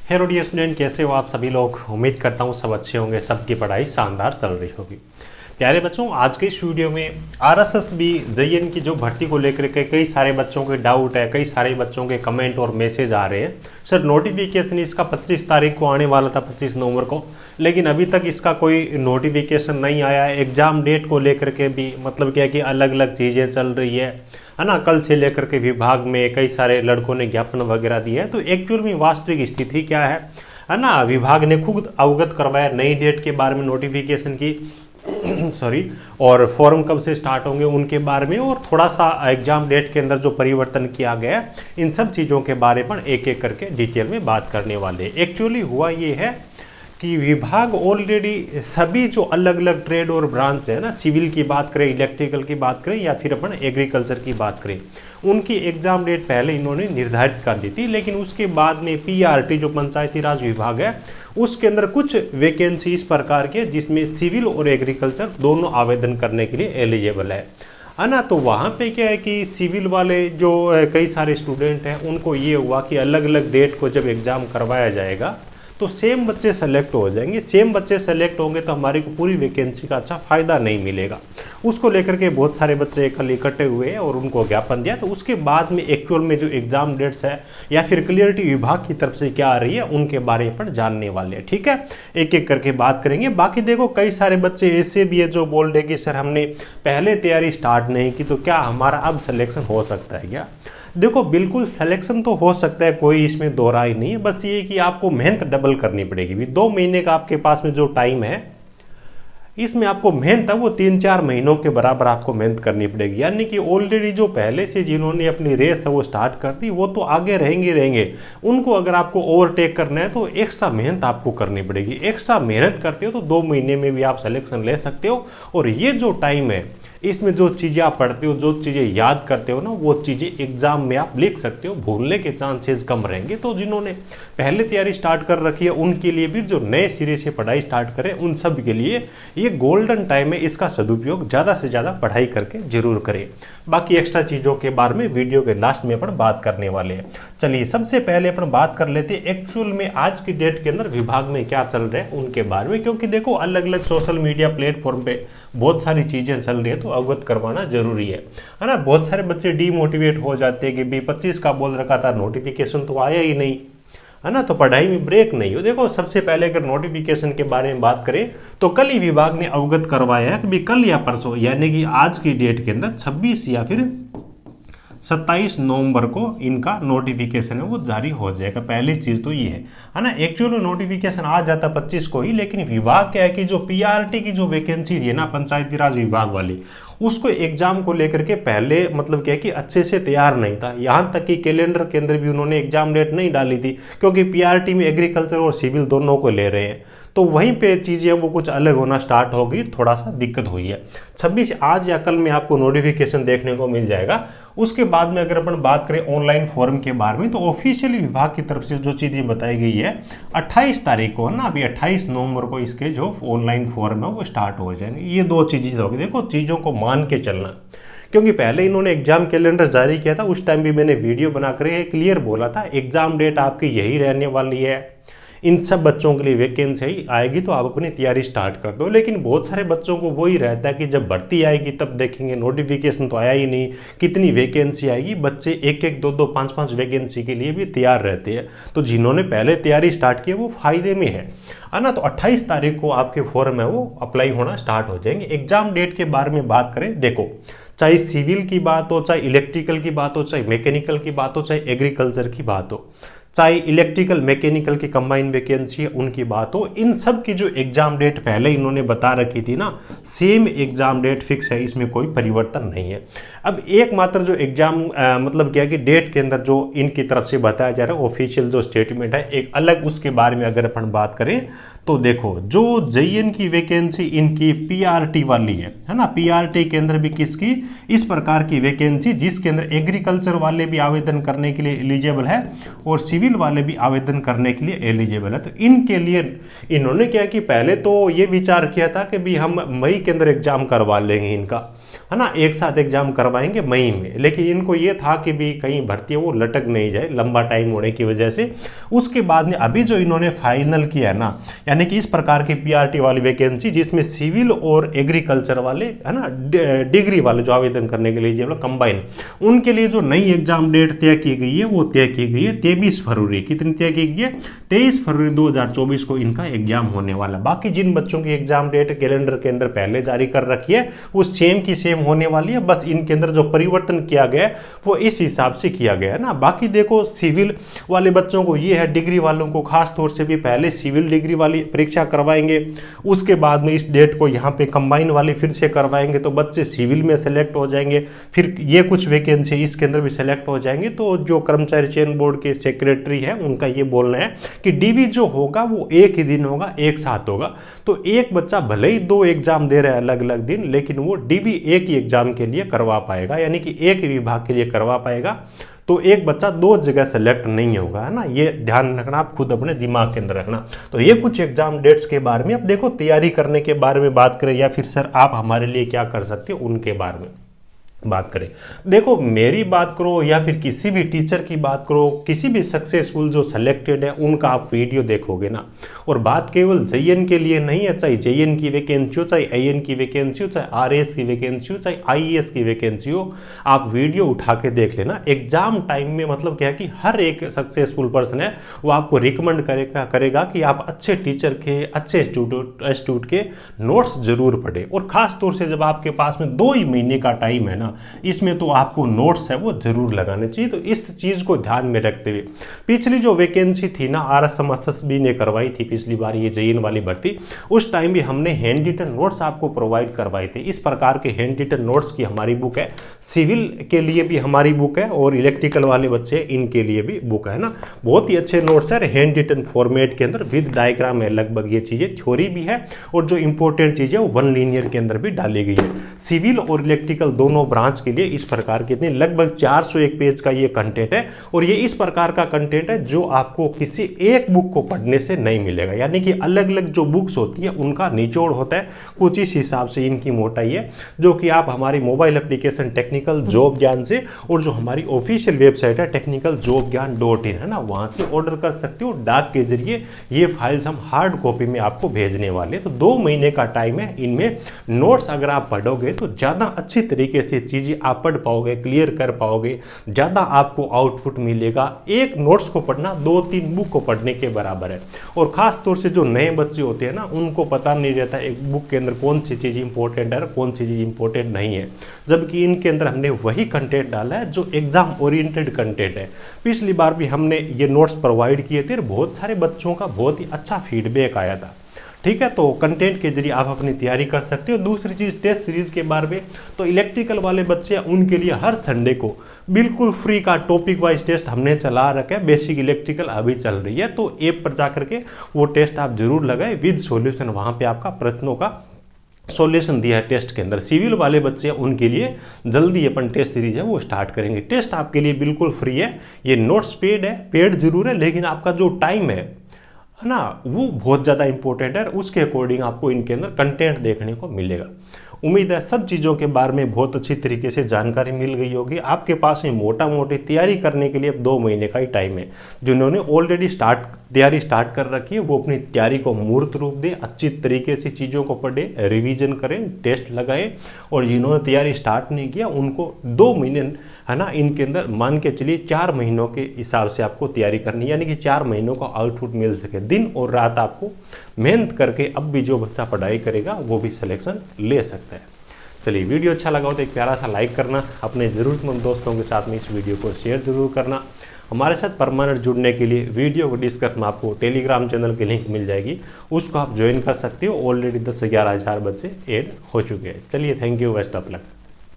Hello dear student, कैसे हो आप सभी लोग। उम्मीद करता हूँ सब अच्छे होंगे, सबकी पढ़ाई शानदार चल रही होगी। प्यारे बच्चों, आज के इस वीडियो में आरएसएस-बी जेईएन की जो भर्ती को लेकर के कई सारे बच्चों के डाउट है, कई सारे बच्चों के कमेंट और मैसेज आ रहे हैं। सर नोटिफिकेशन इसका 25 तारीख को आने वाला था, 25 नवंबर को, लेकिन अभी तक इसका कोई नोटिफिकेशन नहीं आया है। एग्जाम डेट को लेकर के भी मतलब क्या है कि अलग अलग चीज़ें चल रही है ना। कल से लेकर के विभाग में कई सारे लड़कों ने ज्ञापन वगैरह दिए हैं। तो एक्चुअल में वास्तविक स्थिति क्या है ना। विभाग ने खुद अवगत करवाया नई डेट के बारे में, नोटिफिकेशन की सॉरी, और फॉर्म कब से स्टार्ट होंगे उनके बारे में, और थोड़ा सा एग्जाम डेट के अंदर जो परिवर्तन किया गया है इन सब चीज़ों के बारे में एक एक करके डिटेल में बात करने वाले हैं। एक्चुअली हुआ ये है कि विभाग ऑलरेडी सभी जो अलग अलग ट्रेड और ब्रांच है ना, सिविल की बात करें, इलेक्ट्रिकल की बात करें या फिर अपन एग्रीकल्चर की बात करें, उनकी एग्जाम डेट पहले इन्होंने निर्धारित कर दी थी। लेकिन उसके बाद में पीआरटी जो पंचायती राज विभाग है उसके अंदर कुछ वैकेंसी इस प्रकार के जिसमें सिविल और एग्रीकल्चर दोनों आवेदन करने के लिए एलिजिबल है ना। तो वहाँ पे क्या है कि सिविल वाले जो कई सारे स्टूडेंट हैं उनको ये हुआ कि अलग अलग डेट को जब एग्ज़ाम करवाया जाएगा तो सेम बच्चे सेलेक्ट हो जाएंगे। सेम बच्चे सेलेक्ट होंगे तो हमारे को पूरी वैकेंसी का अच्छा फायदा नहीं मिलेगा। उसको लेकर के बहुत सारे बच्चे कल इकट्ठे हुए हैं और उनको ज्ञापन दिया। तो उसके बाद में एक्चुअल में जो एग्जाम डेट्स है या फिर क्लियरिटी विभाग की तरफ से क्या आ रही है उनके बारे में जानने वाले हैं। ठीक है, एक एक करके बात करेंगे। बाकी देखो कई सारे बच्चे ऐसे भी है जो बोल रहे कि सर हमने पहले तैयारी स्टार्ट नहीं की तो क्या हमारा अब सिलेक्शन हो सकता है क्या। देखो बिल्कुल सिलेक्शन तो हो सकता है, कोई इसमें दो राय नहीं है। बस ये कि आपको मेहनत डबल करनी पड़ेगी। 2 महीने का आपके पास में जो टाइम है इसमें आपको मेहनत है वो 3-4 महीनों के बराबर आपको मेहनत करनी पड़ेगी। यानी कि ऑलरेडी जो पहले से जिन्होंने अपनी रेस है वो स्टार्ट कर दी वो तो आगे रहेंगे। उनको अगर आपको ओवरटेक करना है तो एक्स्ट्रा मेहनत आपको करनी पड़ेगी। एक्स्ट्रा मेहनत करते हो तो 2 महीने में भी आप सिलेक्शन ले सकते हो। और ये जो टाइम है इसमें जो चीज़ें आप पढ़ते हो, जो चीज़ें याद करते हो ना, वो चीज़ें एग्जाम में आप लिख सकते हो, भूलने के चांसेस कम रहेंगे। तो जिन्होंने पहले तैयारी स्टार्ट कर रखी है उनके लिए भी, जो नए सिरे से पढ़ाई स्टार्ट करें उन सब के लिए ये गोल्डन टाइम है। इसका सदुपयोग ज़्यादा से ज़्यादा पढ़ाई करके जरूर करें। बाकी एक्स्ट्रा चीज़ों के बारे में वीडियो के लास्ट में अपन बात करने वाले हैं। चलिए सबसे पहले अपन बात कर लेते हैं एक्चुअल में आज की डेट के अंदर विभाग में क्या चल रहा है उनके बारे में। क्योंकि देखो अलग अलग सोशल मीडिया प्लेटफॉर्म पे बहुत सारी चीज़ें चल रही है तो अवगत करवाना जरूरी है ना। बहुत सारे बच्चे डीमोटिवेट हो जाते हैं कि 25 का बोल रखा था, नोटिफिकेशन तो आया ही नहीं है ना, तो पढ़ाई में ब्रेक नहीं हो। देखो सबसे पहले अगर नोटिफिकेशन के बारे में बात करें तो कल ही विभाग ने अवगत करवाया है कि कल या परसों यानी कि आज की डेट के अंदर 26 या फिर 27 नवंबर को इनका नोटिफिकेशन है वो जारी हो जाएगा। पहली चीज़ तो ये है ना। एक्चुअली नोटिफिकेशन आ जाता 25 को ही, लेकिन विभाग क्या है कि जो पीआरटी की जो वैकेंसी थी ना पंचायती राज विभाग वाली, उसको एग्जाम को लेकर के पहले मतलब क्या है कि अच्छे से तैयार नहीं था। यहाँ तक कि कैलेंडर के अंदर भी उन्होंने एग्जाम डेट नहीं डाली थी क्योंकि पीआरटी में एग्रीकल्चर और सिविल दोनों को ले रहे हैं। तो वहीं पे चीज़ें वो कुछ अलग होना स्टार्ट हो गई, थोड़ा सा दिक्कत हुई है। 26 आज या कल में आपको नोटिफिकेशन देखने को मिल जाएगा। उसके बाद में अगर अपन बात करें ऑनलाइन फॉर्म के बारे में तो ऑफिशियली विभाग की तरफ से जो चीज़ें बताई गई है 28 तारीख को है ना, अभी 28 नवंबर को इसके जो ऑनलाइन फॉर्म है वो स्टार्ट हो जाएंगे। ये 2 चीज़ें होगी। देखो चीज़ों को मान के चलना, क्योंकि पहले इन्होंने एग्जाम कैलेंडर जारी किया था उस टाइम भी मैंने वीडियो बनाकर क्लियर बोला था एग्जाम डेट आपकी यही रहने वाली है। इन सब बच्चों के लिए वैकेंसी आएगी तो आप अपनी तैयारी स्टार्ट कर दो। लेकिन बहुत सारे बच्चों को वही रहता है कि जब भर्ती आएगी तब देखेंगे, नोटिफिकेशन तो आया ही नहीं, कितनी वैकेंसी आएगी। बच्चे 1-1, 2-2, 5-5 वैकेंसी के लिए भी तैयार रहते हैं। तो जिन्होंने पहले तैयारी स्टार्ट की वो फायदे में है ना। तो 28 तारीख को आपके फॉर्म है वो अप्लाई होना स्टार्ट हो जाएंगे। एग्जाम डेट के बारे में बात करें, देखो चाहे सिविल की बात हो, चाहे इलेक्ट्रिकल की बात हो, चाहे मैकेनिकल की बात हो, चाहे एग्रीकल्चर की बात हो, चाहे इलेक्ट्रिकल मैकेनिकल की कंबाइन वैकेंसी है उनकी बात हो, इन सब की जो एग्जाम डेट पहले इन्होंने बता रखी थी ना, सेम एग्जाम डेट फिक्स है, इसमें कोई परिवर्तन नहीं है। अब एकमात्र जो एग्जाम मतलब क्या कि डेट के अंदर जो इनकी तरफ से बताया जा रहा है ऑफिशियल जो स्टेटमेंट है एक अलग, उसके बारे में अगर अपन बात करें तो देखो जो जेईएन की वैकेंसी इनकी पीआरटी वाली है ना। पीआरटी के अंदर भी किसकी इस प्रकार की वैकेंसी जिसके अंदर एग्रीकल्चर वाले भी आवेदन करने के लिए एलिजिबल है और सिविल वाले भी आवेदन करने के लिए एलिजिबल है। तो इनके लिए इन्होंने क्या कि पहले तो ये विचार किया था कि भी हम मई के अंदर एग्जाम करवा लेंगे इनका, है है ना, एक साथ एग्जाम करवाएंगे मई में। लेकिन इनको ये था कि भी कहीं भर्ती वो लटक नहीं जाए लंबा टाइम होने की वजह से। उसके बाद में अभी जो इन्होंने फाइनल किया है ना, यानी कि इस प्रकार की पीआरटी वाली वैकेंसी जिसमें सिविल और एग्रीकल्चर वाले है ना, डिग्री वाले जो आवेदन करने के लिए जो कंबाइन, उनके लिए जो नई एग्जाम डेट तय की गई है वो तय की गई है 23 फरवरी। कितनी तय की गई है? 23 फरवरी 2024 को इनका एग्जाम होने वाला। बाकी जिन बच्चों की एग्जाम डेट कैलेंडर के अंदर पहले जारी कर रखी है वो सेम की सेम होने वाली है, बस इनके अंदर जो परिवर्तन किया गया है वो इस हिसाब से किया गया है ना। बाकी देखो सिविल वाले बच्चों को ये है, डिग्री वालों को खास तौर से भी पहले सिविल डिग्री वाली परीक्षा करवाएंगे, उसके बाद में इस डेट को यहाँ पे कंबाइन वाली फिर से करवाएंगे, तो बच्चे सिविल में सेलेक्ट हो जाएंगे। फिर ये कुछ वैकेंसी इसके अंदर भी सेलेक्ट हो जाएंगे। तो जो कर्मचारी चयन बोर्ड के सेक्रेटरी है उनका ये बोलना है कि डीवी जो होगा वो एक ही दिन होगा, एक साथ होगा। तो एक बच्चा भले ही 2 एग्जाम दे रहा है अलग अलग दिन, लेकिन वो डीवी एक ही एग्जाम के लिए करवा पाएगा, यानी कि एक ही विभाग के लिए करवा पाएगा। तो एक बच्चा 2 जगह सेलेक्ट नहीं होगा, है ना, ये ध्यान रखना, आप खुद अपने दिमाग के अंदर रखना। तो ये कुछ एग्जाम डेट्स के बारे में। अब देखो तैयारी करने के बारे में बात करें या फिर सर आप हमारे लिए क्या कर सकते हो उनके बारे में बात करें। देखो मेरी बात करो या फिर किसी भी टीचर की बात करो, किसी भी सक्सेसफुल जो सिलेक्टेड है उनका आप वीडियो देखोगे ना, और बात केवल जेईएन के लिए नहीं है, चाहे जेईएन की वैकेंसी हो, चाहे एएन की वैकेंसी हो, चाहे आरएएस की वैकेंसी हो, चाहे आईएएस की वैकेंसी हो, आप वीडियो उठा के देख लेना। एग्जाम टाइम में मतलब क्या है कि हर एक सक्सेसफुल पर्सन है वो आपको रिकमेंड करेगा कि आप अच्छे टीचर के, अच्छे इंस्टीट्यूट के नोट्स जरूर पढ़े। और खास तौर से जब आपके पास में 2 ही महीने का टाइम है ना, इसमें तो आपको नोट्स है वो जरूर लगाने चाहिए। तो इस चीज को ध्यान में रखते हुए पिछली जो वैकेंसी थी ना, आरएसएम एसएसबी ने करवाई थी पिछली बार ये जेईएन वाली भर्ती, उस टाइम भी हमने हैंड रिटन नोट्स आपको प्रोवाइड करवाए थे। इस प्रकार के हैंड रिटन नोट्स की हमारी बुक है, सिविल के लिए भी हमारी बुक है और इलेक्ट्रिकल वाले बच्चे इनके लिए भी बुक है ना। बहुत ही अच्छे नोट्स है हैंड रिटन फॉर्मेट के अंदर, विद डायग्राम है लगभग ये चीजें, थ्योरी भी है और जो इंपॉर्टेंट चीज है वो 1 लीनियर के अंदर भी डाली गई है। सिविल और इलेक्ट्रिकल दोनों ब्रांच के लिए इस प्रकार के लगभग 401 पेज का ये कंटेंट है, और ये इस प्रकार का कंटेंट है जो आपको किसी एक बुक को पढ़ने से नहीं मिलेगा। यानी कि अलग अलग जो बुक्स होती है उनका निचोड़ होता है, कुछ इस हिसाब से इनकी मोटाई है, जो कि आप हमारी मोबाइल एप्लीकेशन टेक्निकल जॉब ज्ञान से और जो हमारी ऑफिशियल वेबसाइट है technicaljobgyan.in है ना, वहां से ऑर्डर कर सकते हो। डाक के जरिए ये फाइल्स हम हार्ड कॉपी में आपको भेजने वाले। तो 2 महीने का टाइम है, इनमें नोट्स अगर आप पढ़ोगे तो ज्यादा अच्छी तरीके से चीजें आप पढ़ पाओगे, क्लियर कर पाओगे, ज्यादा आपको आउटपुट मिलेगा। एक नोट्स को पढ़ना 2-3 बुक को पढ़ने के बराबर है। और खास तौर से जो नए बच्चे होते हैं ना, उनको पता नहीं रहता एक बुक के अंदर कौन सी चीज इंपॉर्टेंट है, कौन सी चीज इंपॉर्टेंट नहीं है, जबकि इनके अंदर हमने वही कंटेंट डाला है जो एग्जाम ओरिएंटेड कंटेंट है। पिछली बार भी हमने ये नोट्स प्रोवाइड किए थे और बहुत सारे बच्चों का बहुत ही अच्छा फीडबैक आया था। ठीक है, तो कंटेंट के जरिए आप अपनी तैयारी कर सकते हो। दूसरी चीज टेस्ट सीरीज के बारे में, तो इलेक्ट्रिकल वाले बच्चे उनके लिए हर संडे को बिल्कुल फ्री का टॉपिक वाइज टेस्ट हमने चला रखा है। बेसिक इलेक्ट्रिकल अभी चल रही है, तो ऐप पर जाकर के वो टेस्ट आप जरूर लगाए विद सॉल्यूशन। वहां पे आपका प्रश्नों का सॉल्यूशन दिया है टेस्ट के अंदर। सिविल वाले बच्चे उनके लिए जल्दी अपन टेस्ट सीरीज है वो स्टार्ट करेंगे। टेस्ट आपके लिए बिल्कुल फ्री है। ये नोट्स पेड है, पेड जरूर है, लेकिन आपका जो टाइम है ना वो बहुत ज़्यादा इंपॉर्टेंट है। उसके अकॉर्डिंग आपको इनके अंदर कंटेंट देखने को मिलेगा। उम्मीद है सब चीज़ों के बारे में बहुत अच्छी तरीके से जानकारी मिल गई होगी। आपके पास में मोटा मोटी तैयारी करने के लिए अब 2 महीने का ही टाइम है। जिन्होंने ऑलरेडी तैयारी स्टार्ट कर रखी है वो अपनी तैयारी को मूर्त रूप दें, अच्छी तरीके से चीज़ों को पढ़ें, रिवीजन करें, टेस्ट लगाएं। और जिन्होंने तैयारी स्टार्ट नहीं किया उनको 2 महीने है ना, इनके अंदर मान के चलिए 4 महीनों के हिसाब से आपको तैयारी करनी, यानी कि 4 महीनों का आउटपुट मिल सके। दिन और रात आपको मेहनत करके अब भी जो बच्चा पढ़ाई करेगा वो भी सिलेक्शन ले सकता है। चलिए, वीडियो अच्छा लगा हो तो एक प्यारा सा लाइक करना, अपने ज़रूरतमंद दोस्तों के साथ में इस वीडियो को शेयर जरूर करना। हमारे साथ परमानेंट जुड़ने के लिए वीडियो को डिस्क्रिप्शन में आपको टेलीग्राम चैनल की लिंक मिल जाएगी, उसको आप ज्वाइन कर सकते हो। ऑलरेडी 10 से 11 हज़ार बच्चे ऐड हो चुके हैं। चलिए, thank you, best of luck.